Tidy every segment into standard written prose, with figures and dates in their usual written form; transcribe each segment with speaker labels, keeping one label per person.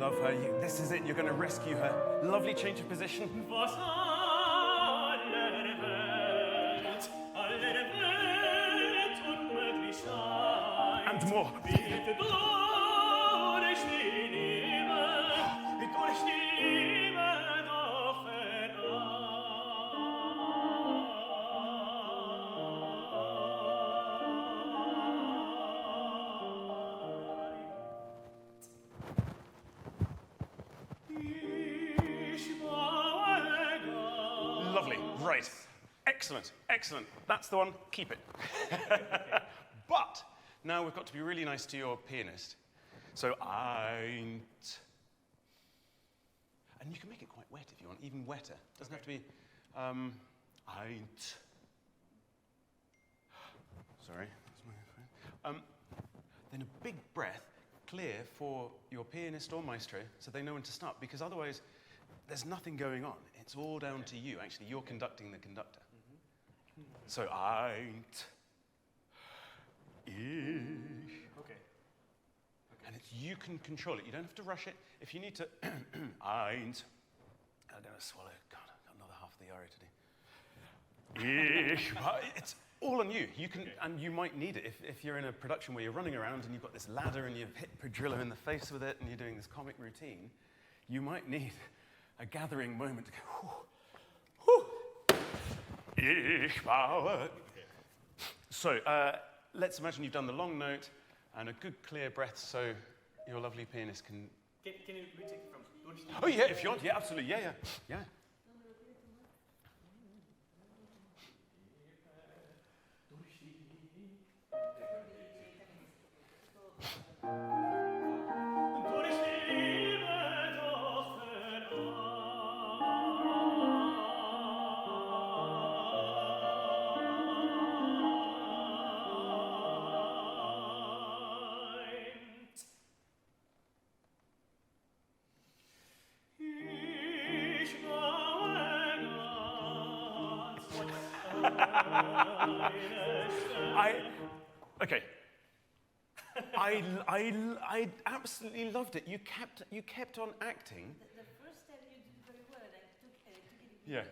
Speaker 1: love her. This is it. You're going to rescue her. Lovely change of position. And more. Lovely. Right. Excellent. Excellent. That's the one. Keep it. But now we've got to be really nice to your pianist. So eint. And you can make it quite wet if you want, even wetter. Doesn't have to be eint. Sorry. Then a big breath, clear for your pianist or maestro, so they know when to start, because otherwise there's nothing going on. It's all down to you. Actually, you're conducting the conductor. So eint. Ich. Okay. And it's, you can control it. You don't have to rush it. If you need to, eins. I'm going to swallow. God, I've got another half of the aria to do. Ich. It's all on you. You can, and you might need it if you're in a production where you're running around and you've got this ladder and you've hit Pedrillo in the face with it and you're doing this comic routine. You might need a gathering moment to go. Whew, whew. Ich baue. So. Let's imagine you've done the long note and a good clear breath so your lovely pianist can...
Speaker 2: Can you retake it from...
Speaker 1: Oh, yeah, if you want. Yeah, absolutely. Yeah, yeah. Yeah. Okay. I absolutely loved it. You kept on acting.
Speaker 3: The first time you did very well, I took it.
Speaker 1: Yeah.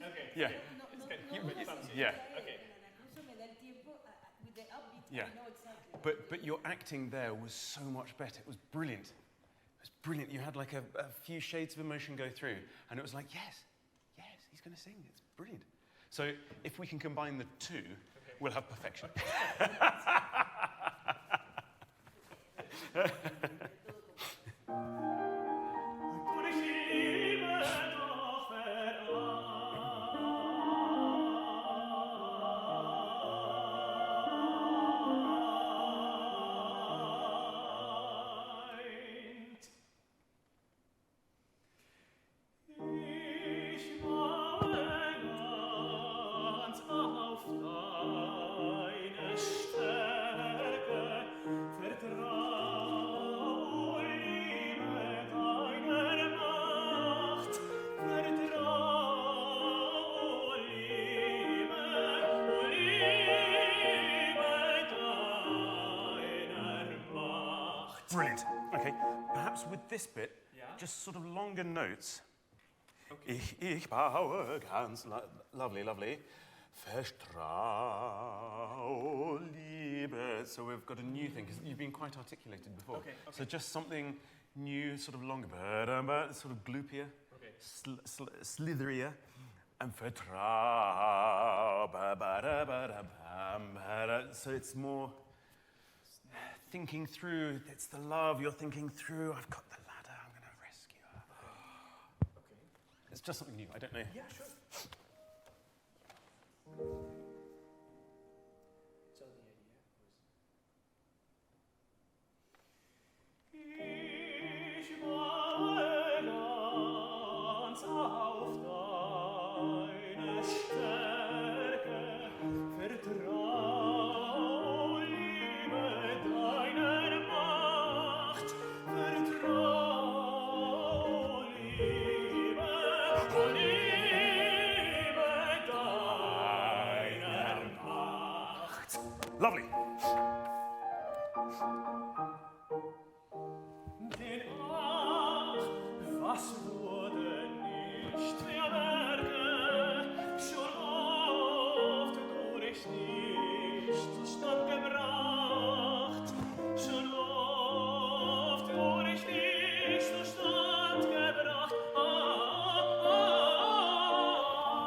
Speaker 2: Okay.
Speaker 1: Yeah. Yeah.
Speaker 3: Okay. With the upbeat,
Speaker 1: Yeah.
Speaker 3: I know exactly.
Speaker 1: But your acting there was so much better. It was brilliant. It was brilliant. You had like a few shades of emotion go through, and it was like, yes, he's going to sing. It's brilliant. So if we can combine the two, we'll have perfection. Brilliant. Okay, perhaps with this bit, just sort of longer notes. Okay. Ich baue ganz, lovely, lovely. Vertrau, Liebe. So we've got a new thing, because you've been quite articulated before.
Speaker 2: Okay.
Speaker 1: So just something new, sort of longer, sort of gloopier, slitherier. And vertrau, so it's more thinking through. It's the love you're thinking through. I've got the ladder. I'm going to rescue her.
Speaker 2: Okay.
Speaker 1: It's just something new. I don't know.
Speaker 2: Yeah, sure. Tell the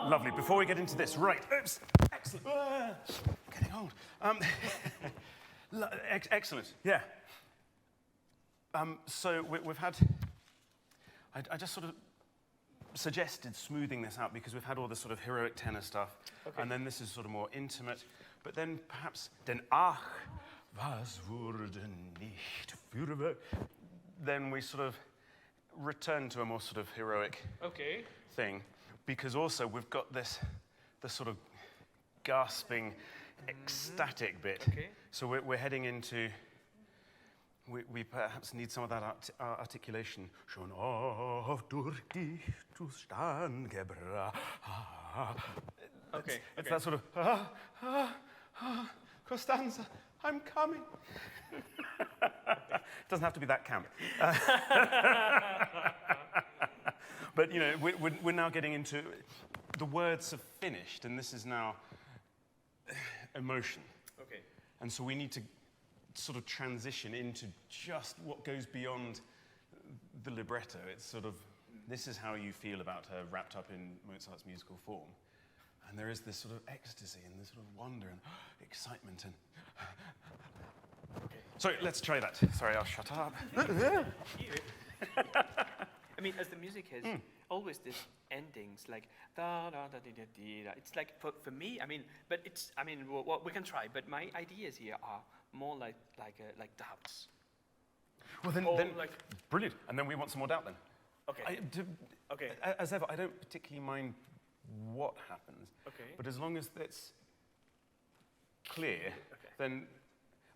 Speaker 1: Lovely. Before we get into this, right. Oops. Excellent. Getting old. Excellent. Yeah. So we've had. I just sort of suggested smoothing this out because we've had all this sort of heroic tenor stuff, and then this is sort of more intimate. But then perhaps den ach, was wurde nicht für. Then we sort of return to a more sort of heroic thing, because also we've got the sort of gasping, ecstatic bit. So we're heading into. We perhaps need some of that articulation. Schon oft durch dich zu Stand gebracht. It's that sort of, Costanza, I'm coming. It doesn't have to be that camp. But, you know, we're now getting into, the words have finished, and this is now emotion. And so we need to sort of transition into just what goes beyond the libretto. It's sort of, this is how you feel about her wrapped up in Mozart's musical form. And there is this sort of ecstasy and this sort of wonder and excitement and... Sorry, let's try that. Sorry, I'll shut up.
Speaker 4: I mean, as the music has always this endings like da da da da da da. It's like for me. I mean, but it's. I mean, we can try. But my ideas here are more like doubts.
Speaker 1: Well, then
Speaker 4: like,
Speaker 1: brilliant. And then we want some more doubt then.
Speaker 4: Okay.
Speaker 1: As ever, I don't particularly mind what happens. But as long as it's clear, then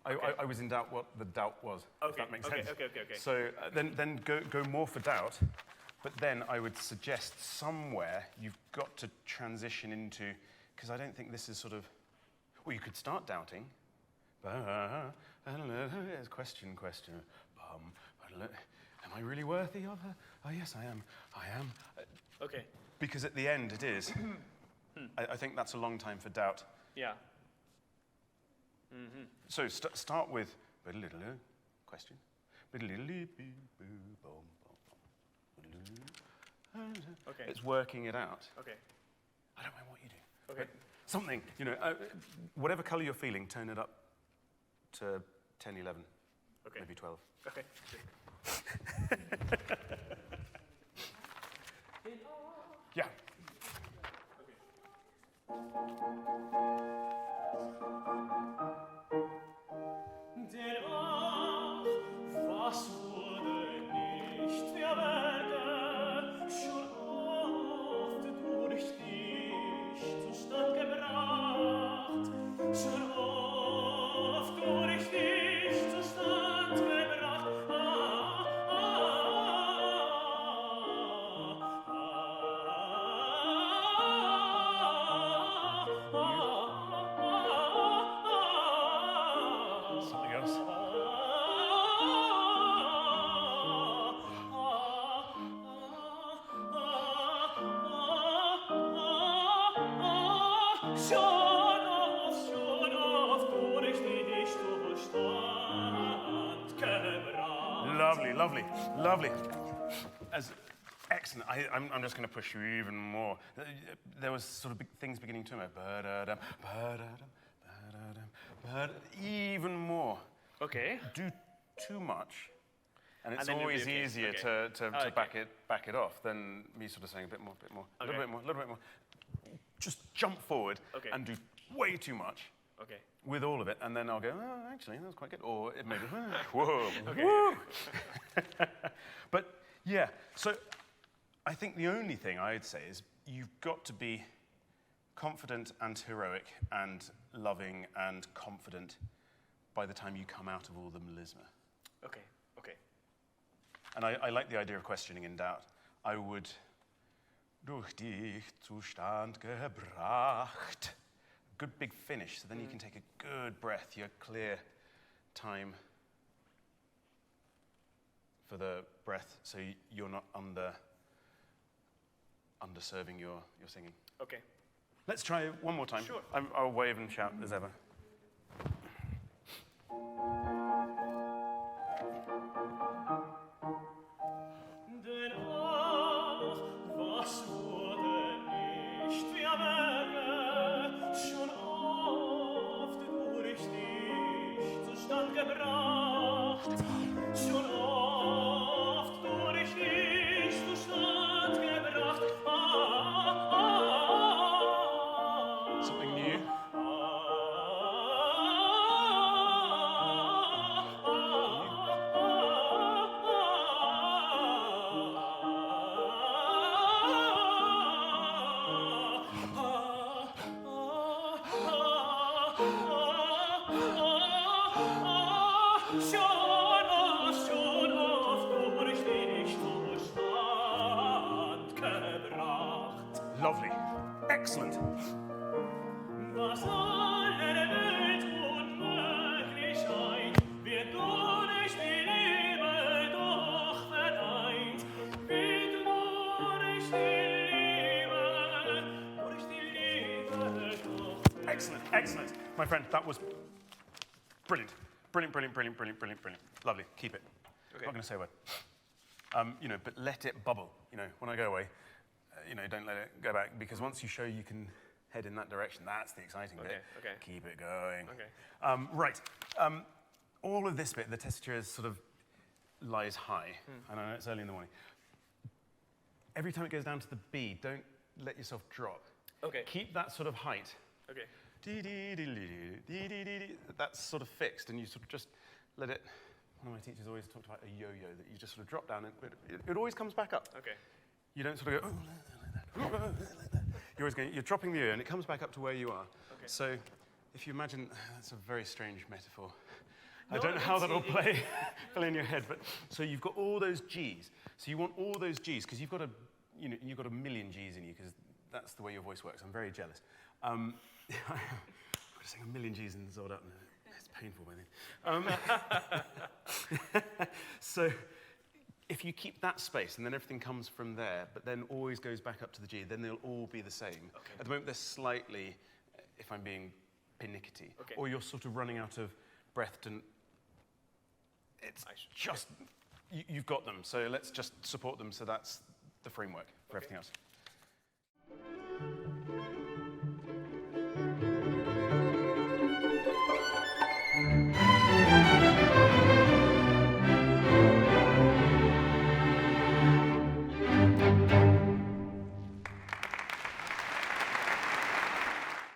Speaker 1: I was in doubt what the doubt was. If that makes sense.
Speaker 4: Okay.
Speaker 1: So then go more for doubt. But then I would suggest somewhere you've got to transition into, because I don't think this is sort of, well, you could start doubting. Question. Am I really worthy of her? Oh, yes, I am.
Speaker 4: Okay.
Speaker 1: Because at the end it is. I think that's a long time for doubt.
Speaker 4: Yeah.
Speaker 1: So start with question. It's working it out.
Speaker 4: Okay.
Speaker 1: I don't mind what you do. Okay. But something, you know, whatever color you're feeling, turn it up to 10, 11, maybe 12.
Speaker 4: Okay.
Speaker 1: Yeah.
Speaker 2: Denn ach, was wurde nicht für Berge, schon oft durch dich zustand gebracht, schon oft durch dich zustand gebracht.
Speaker 1: Something else. Lovely. Excellent. I'm just going to push you even more. There was sort of big things beginning to emerge. Even more.
Speaker 4: Okay.
Speaker 1: Do too much, and it's
Speaker 4: then you'll be
Speaker 1: always
Speaker 4: okay.
Speaker 1: easier to back it off than me sort of saying a bit more, a little bit more. Just jump forward and do way too much.
Speaker 4: Okay.
Speaker 1: With all of it, and then I'll go, oh, actually, that was quite good. Or it may be, whoa.
Speaker 4: Okay.
Speaker 1: But, yeah, so I think the only thing I'd say is you've got to be confident and heroic and loving and confident by the time you come out of all the melisma.
Speaker 4: Okay.
Speaker 1: And I like the idea of questioning in doubt. I would, durch dich Zustand gebracht. Good big finish, so then you can take a good breath, your clear time for the breath, so you're not underserving your singing.
Speaker 4: Okay.
Speaker 1: Let's try one more time.
Speaker 4: Sure.
Speaker 1: I'll wave and shout as ever.
Speaker 2: Denn ach, was wurde nicht für
Speaker 1: Lovely. Excellent.
Speaker 2: Was aller Welt unmöglich scheint, wird durch die Liebe doch vereint. Wird durch die Liebe doch.
Speaker 1: Excellent, excellent. My friend, that was brilliant. Brilliant, brilliant, brilliant, brilliant, brilliant, brilliant. Lovely. Keep it.
Speaker 4: Okay.
Speaker 1: I'm not going to say a word. But let it bubble. When I go away, don't let it go back, because once you show you can head in that direction, that's the exciting bit.
Speaker 4: Okay.
Speaker 1: Keep it going.
Speaker 4: Okay.
Speaker 1: Right. All of this bit, the tessiture is sort of lies high, and I know it's early in the morning. Every time it goes down to the B, don't let yourself drop.
Speaker 4: Okay.
Speaker 1: Keep that sort of height.
Speaker 4: Okay.
Speaker 1: That's sort of fixed, and you sort of just let it. One of my teachers always talked about a yo-yo, that you just sort of drop down, and it always comes back up.
Speaker 4: Okay.
Speaker 1: You don't sort of go, like that. You're always going, you're dropping the yo, and it comes back up to where you are.
Speaker 4: Okay.
Speaker 1: So if you imagine, that's a very strange metaphor. I
Speaker 4: No,
Speaker 1: don't know how that'll play in your head, but so you've got all those G's. So you want all those G's, because you've got a million G's in you, because that's the way your voice works. I'm very jealous. I've got to sing a million G's and Zord up. It's painful by then. So if you keep that space, and then everything comes from there, but then always goes back up to the G, then they'll all be the same.
Speaker 4: Okay.
Speaker 1: At the moment, they're slightly, if I'm being pernickety,
Speaker 4: Okay.
Speaker 1: or you're sort of running out of breath, and it's just, you've got them, so let's just support them, so that's the framework for everything else.